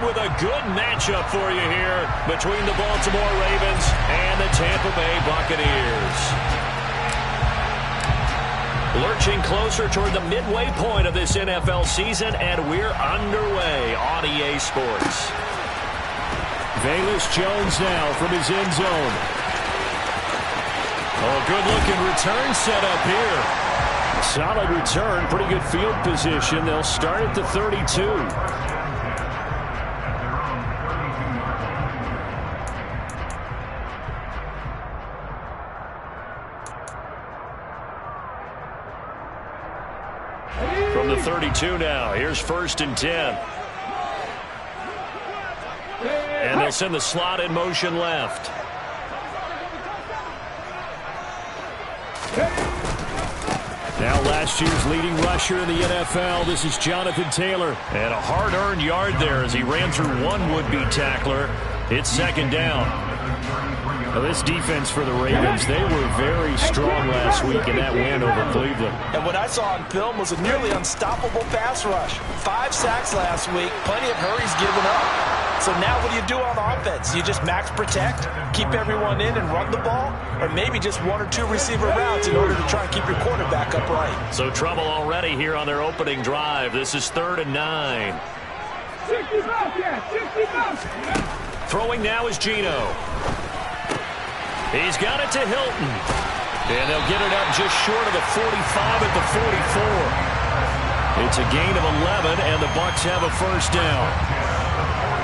with a good matchup for you here between the Baltimore Ravens and the Tampa Bay Buccaneers. Lurching closer toward the midway point of this NFL season, and we're underway on EA Sports. Velus Jones now from his end zone. Oh, good-looking return set up here. Solid return, pretty good field position. They'll start at the 32. From the 32 now, here's 1st and 10. And they'll send the slot in motion left. Now last year's leading rusher in the NFL, this is Jonathan Taylor. And a hard-earned yard there as he ran through one would-be tackler. It's 2nd down. Now this defense for the Ravens, they were very strong last week in that win over Cleveland. And what I saw on film was a nearly unstoppable pass rush. 5 sacks last week, plenty of hurries given up. So now what do you do on offense? You just max protect, keep everyone in and run the ball, or maybe just 1 or 2 receiver routes in order to try and keep your quarterback upright. So trouble already here on their opening drive. This is 3rd and 9. Throwing now is Geno. He's got it to Hilton. And they'll get it up just short of the 45 at the 44. It's a gain of 11, and the Bucs have a 1st down.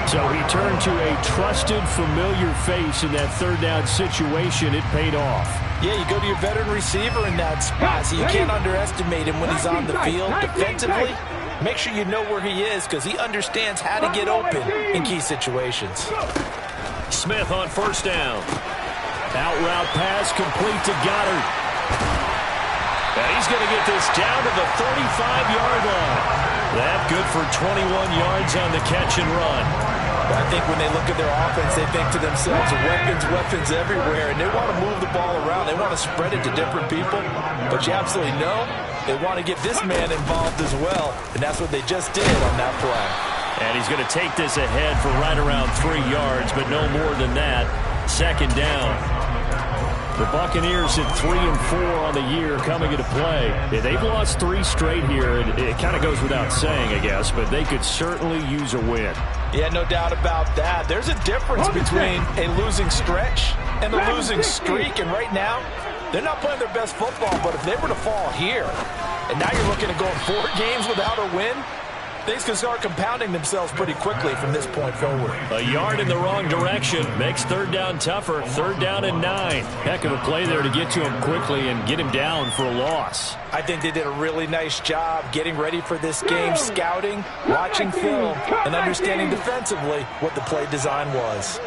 So he turned to a trusted, familiar face in that 3rd down situation. It paid off. Yeah, you go to your veteran receiver in that spot, so you can't underestimate him when he's on the field. Defensively, make sure you know where he is because he understands how to get open in key situations. Smith on 1st down. Out route pass complete to Goddard. And he's going to get this down to the 35-yard line. That good for 21 yards on the catch and run. I think when they look at their offense, they think to themselves, weapons everywhere, and they want to move the ball around. They want to spread it to different people, but you absolutely know they want to get this man involved as well, and that's what they just did on that play. And he's going to take this ahead for right around 3 yards, but no more than that. 2nd down. The Buccaneers at 3 and 4 on the year coming into play. Yeah, they've lost 3 straight here. It kind of goes without saying, I guess, but they could certainly use a win. Yeah, no doubt about that. There's a difference between a losing stretch and a losing streak, and right now, they're not playing their best football, but if they were to fall here, and now you're looking at going 4 games without a win, things can start compounding themselves pretty quickly from this point forward. A yard in the wrong direction makes 3rd down tougher. 3rd down and 9. Heck of a play there to get to him quickly and get him down for a loss. I think they did a really nice job getting ready for this game, scouting, watching film, and understanding defensively what the play design was.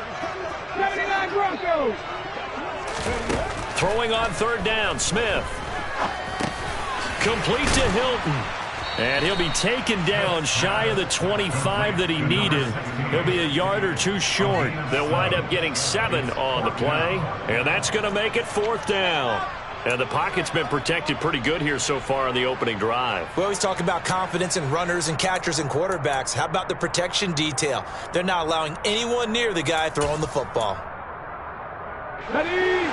Throwing on 3rd down, Smith. Complete to Hilton. And he'll be taken down shy of the 25 that he needed. He'll be a yard or 2 short. They'll wind up getting 7 on the play. And that's going to make it 4th down. And the pocket's been protected pretty good here so far on the opening drive. We always talk about confidence in runners and catchers and quarterbacks. How about the protection detail? They're not allowing anyone near the guy throwing the football. Ready?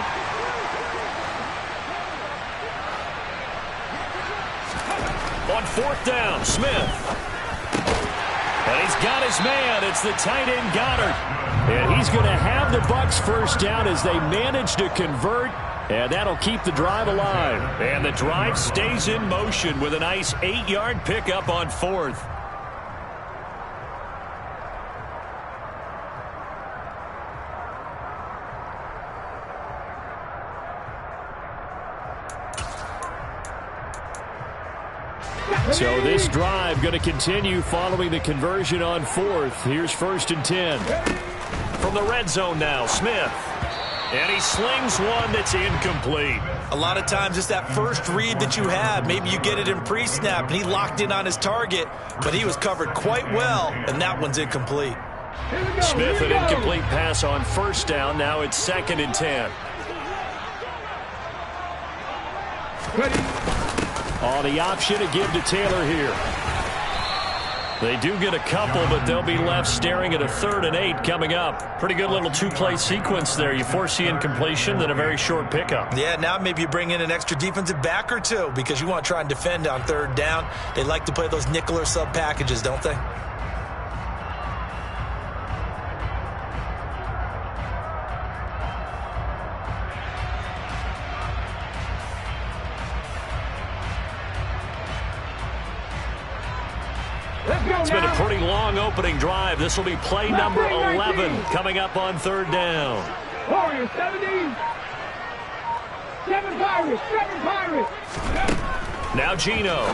On 4th down, Smith. And he's got his man. It's the tight end, Goddard. And he's going to have the Bucs 1st down as they manage to convert. And that'll keep the drive alive. And the drive stays in motion with a nice 8-yard pickup on 4th. So this drive going to continue following the conversion on 4th. Here's 1st and 10. From the red zone now, Smith. And he slings one that's incomplete. A lot of times it's that first read that you have. Maybe you get it in pre-snap, and he locked in on his target, but he was covered quite well, and that one's incomplete. Smith, an incomplete pass on 1st down. Now it's 2nd and 10. Oh, the option to give to Taylor here. They do get a couple, but they'll be left staring at a 3rd and 8 coming up. Pretty good little two-play sequence there. You force the incompletion, then a very short pickup. Yeah, now maybe you bring in an extra defensive back or two because you want to try and defend on 3rd down. They like to play those nickel or sub packages, don't they? It's been a pretty long opening drive. This will be play number 11 coming up on 3rd down. Warriors 17. 7 Pirates. 7 Pirates. Now Gino.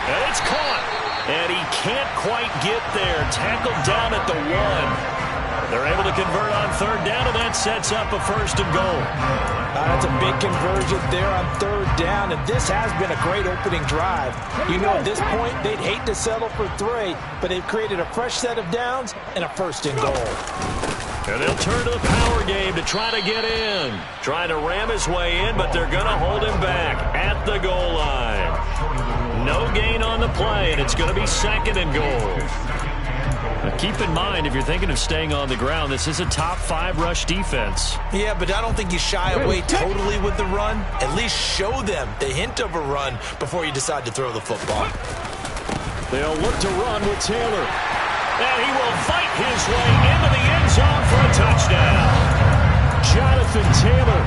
And it's caught. And he can't quite get there. Tackled down at the 1. They're able to convert on 3rd down, and that sets up a 1st and goal. That's a big conversion there on 3rd down, and this has been a great opening drive. You know, at this point, they'd hate to settle for 3, but they've created a fresh set of downs and a 1st and goal. And they'll turn to the power game to try to get in. Trying to ram his way in, but they're going to hold him back at the goal line. No gain on the play, and it's going to be 2nd and goal. Now keep in mind, if you're thinking of staying on the ground, this is a top 5 rush defense. Yeah, but I don't think you shy away totally with the run. At least show them the hint of a run before you decide to throw the football. They'll look to run with Taylor. And he will fight his way into the end zone for a touchdown. Jonathan Taylor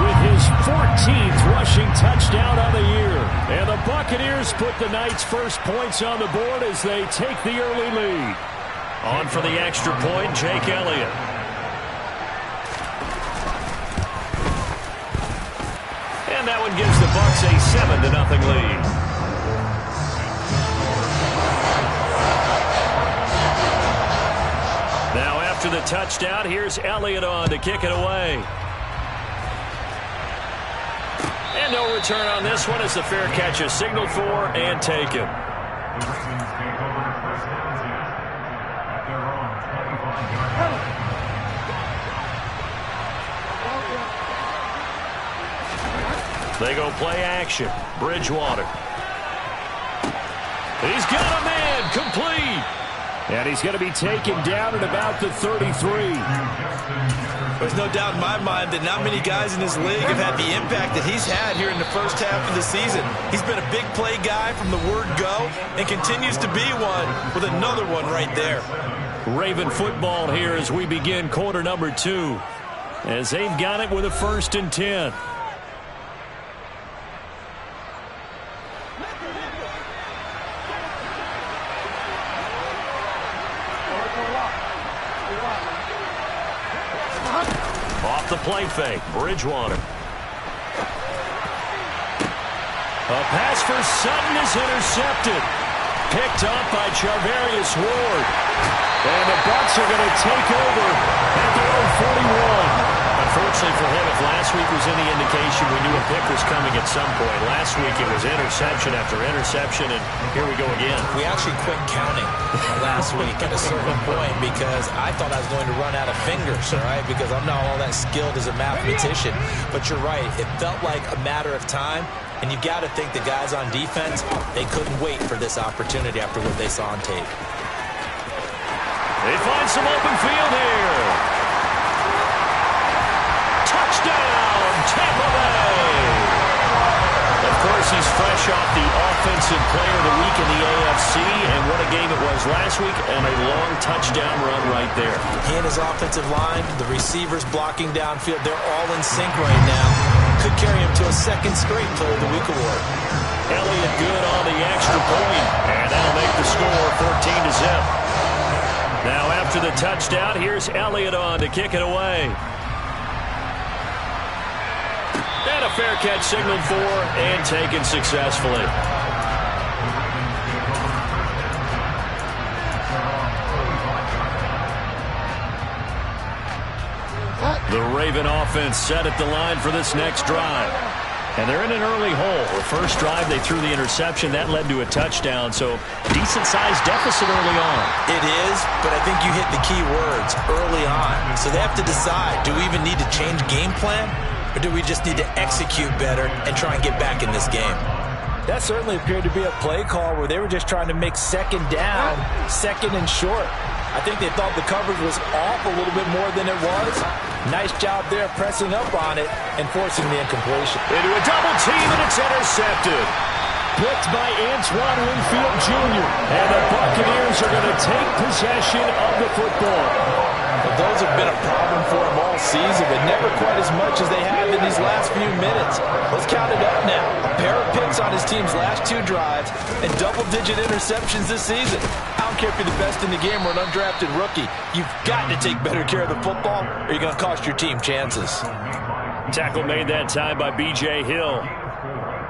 with his 14th rushing touchdown on the year. And the Buccaneers put the night's first points on the board as they take the early lead. On for the extra point, Jake Elliott. And that one gives the Bucs a 7-0 lead. Now after the touchdown, here's Elliott on to kick it away. And no return on this one as the fair catch is signaled for and taken. They go play action. Bridgewater. He's got a man complete. And he's going to be taken down at about the 33. There's no doubt in my mind that not many guys in this league have had the impact that he's had here in the first half of the season. He's been a big play guy from the word go and continues to be one with another one right there. Raven football here as we begin quarter number 2. As they've got it with a 1st and 10. Off the play fake, Bridgewater. A pass for Sutton is intercepted. Picked up by Charvarius Ward. And the Bucs are going to take over at their own 41. Unfortunately for him, if last week was any indication, we knew a pick was coming at some point. Last week it was interception after interception, and here we go again. We actually quit counting last week at a certain point because I thought I was going to run out of fingers, all right, because I'm not all that skilled as a mathematician. But you're right. It felt like a matter of time, and you've got to think the guys on defense, they couldn't wait for this opportunity after what they saw on tape. They find some open field here. Touchdown, Tampa Bay. Of course, he's fresh off the Offensive Player of the Week in the AFC, and what a game it was last week, and a long touchdown run right there. He and his offensive line, the receivers blocking downfield, they're all in sync right now. Could carry him to a 2nd straight Player of the Week award. Elliott good on the extra point, and that'll make the score 14-0. Now after the touchdown, here's Elliott on to kick it away. And a fair catch signaled for and taken successfully. The Raven offense set at the line for this next drive. And they're in an early hole. The first drive, they threw the interception. That led to a touchdown, so decent-sized deficit early on. It is, but I think you hit the key words, early on. So they have to decide, do we even need to change game plan, or do we just need to execute better and try and get back in this game? That certainly appeared to be a play call where they were just trying to make second down, second and short. I think they thought the coverage was off a little bit more than it was. Nice job there pressing up on it and forcing the incompletion. Into a double team, and it's intercepted. Picked by Antoine Winfield Jr. And the Buccaneers are going to take possession of the football. Well, those have been a problem for them all season, but never quite as much as they have in these last few minutes. Let's count it up now. A pair of picks on his team's last 2 drives and double-digit interceptions this season. I don't care if you're the best in the game or an undrafted rookie. You've got to take better care of the football or you're going to cost your team chances. Tackle made that time by B.J. Hill.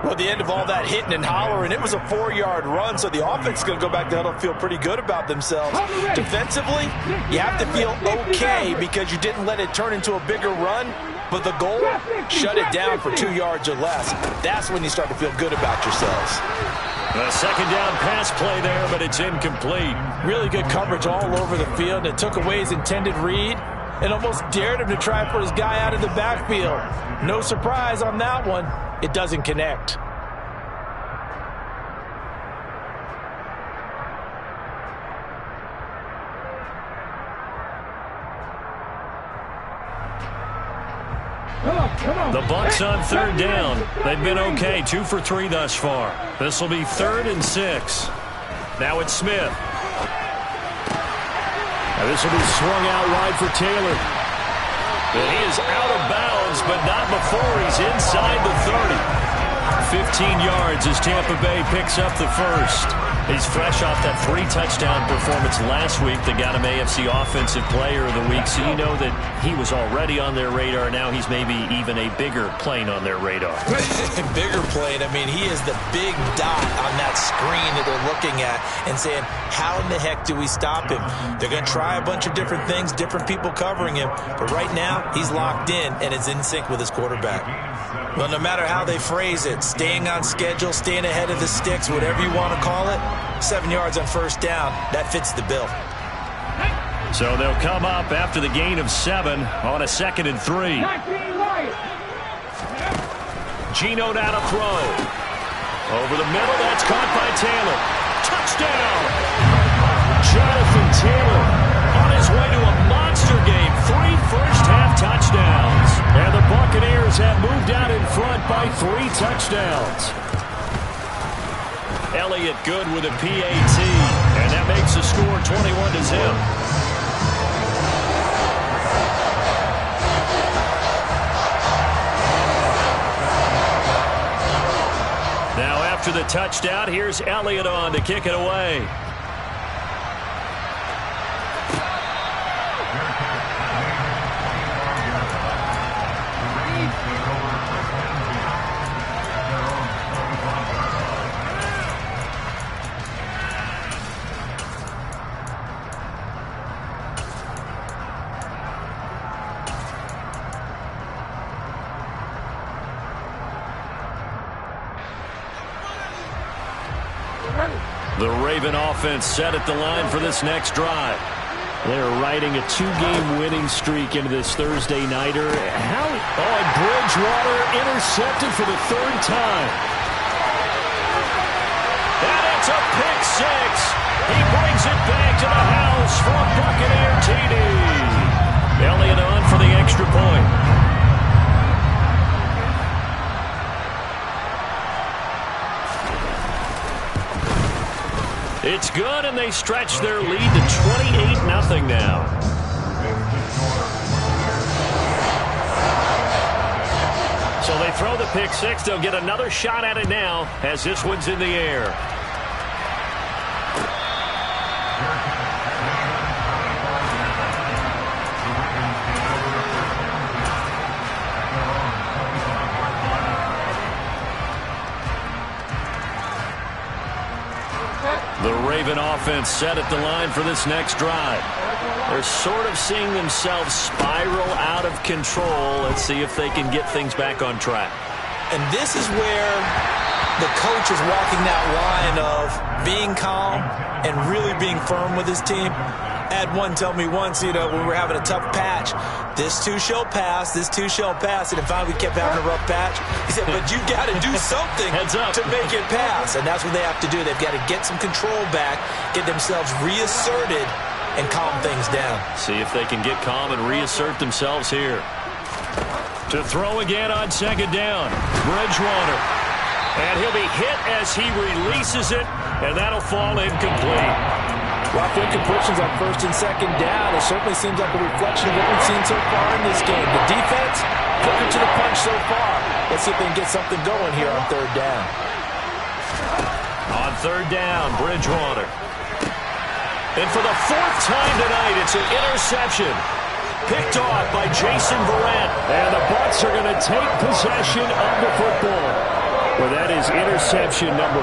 Well, at the end of all that hitting and hollering, it was a 4-yard run, so the offense is going to go back to huddle and feel pretty good about themselves. Defensively, you have to feel okay because you didn't let it turn into a bigger run, but the goal, shut it down for 2 yards or less. That's when you start to feel good about yourselves. A second down pass play there, but it's incomplete. Really good coverage all over the field. It took away his intended read and almost dared him to try and put his guy out of the backfield. No surprise on that one. It doesn't connect. The Bucs on third down. They've been okay, 2 for 3 thus far. This will be 3rd and 6. Now it's Smith. Now this will be swung out wide for Taylor. And he is out of bounds, but not before he's inside the 30. 15 yards as Tampa Bay picks up the first. He's fresh off that 3-touchdown performance last week that got him AFC Offensive Player of the Week, so you know that he was already on their radar. Now he's maybe even a bigger plane on their radar. Bigger plane. I mean, he is the big dot on that screen that they're looking at and saying, how in the heck do we stop him? They're going to try a bunch of different things, different people covering him, but right now he's locked in and is in sync with his quarterback. Well, no matter how they phrase it, staying on schedule, staying ahead of the sticks, whatever you want to call it, 7 yards on first down, that fits the bill. So they'll come up after the gain of 7 on a 2nd and 3. Geno now to throw. Over the middle, that's caught by Taylor. Touchdown! Jonathan Taylor on his way to a monster game. 3 first-half touchdowns. And the Buccaneers have moved out in front by 3 touchdowns. Elliott good with a PAT, and that makes the score 21-0. Now after the touchdown, here's Elliott on to kick it away. The Raven offense set at the line for this next drive. They're riding a 2-game winning streak into this Thursday nighter. And Bridgewater intercepted for the 3rd time. And it's a pick 6. He brings it back to the house for a Buccaneer TD. Elliott on for the extra point. It's good, and they stretch their lead to 28-0 now. So they throw the pick 6. They'll get another shot at it now as this one's in the air. The Raven offense set at the line for this next drive. They're sort of seeing themselves spiral out of control. Let's see if they can get things back on track. And this is where the coach is walking that line of being calm and really being firm with his team. Had one tell me once, when we were having a tough patch, this too shall pass, this too shall pass, and finally we kept having a rough patch. He said, but you got to do something to make it pass, and that's what they have to do. They've got to get some control back, get themselves reasserted, and calm things down. See if they can get calm and reassert themselves here. To throw again on second down, Bridgewater. And he'll be hit as he releases it, and that'll fall incomplete. Rough incompletions on first and second down. It certainly seems like a reflection of what we've seen so far in this game. The defense, quicker to the punch so far. Let's see if they can get something going here on third down. On third down, Bridgewater. And for the fourth time tonight, it's an interception. Picked off by Jason Verrett. And the Bucs are going to take possession of the football. Well, that is interception number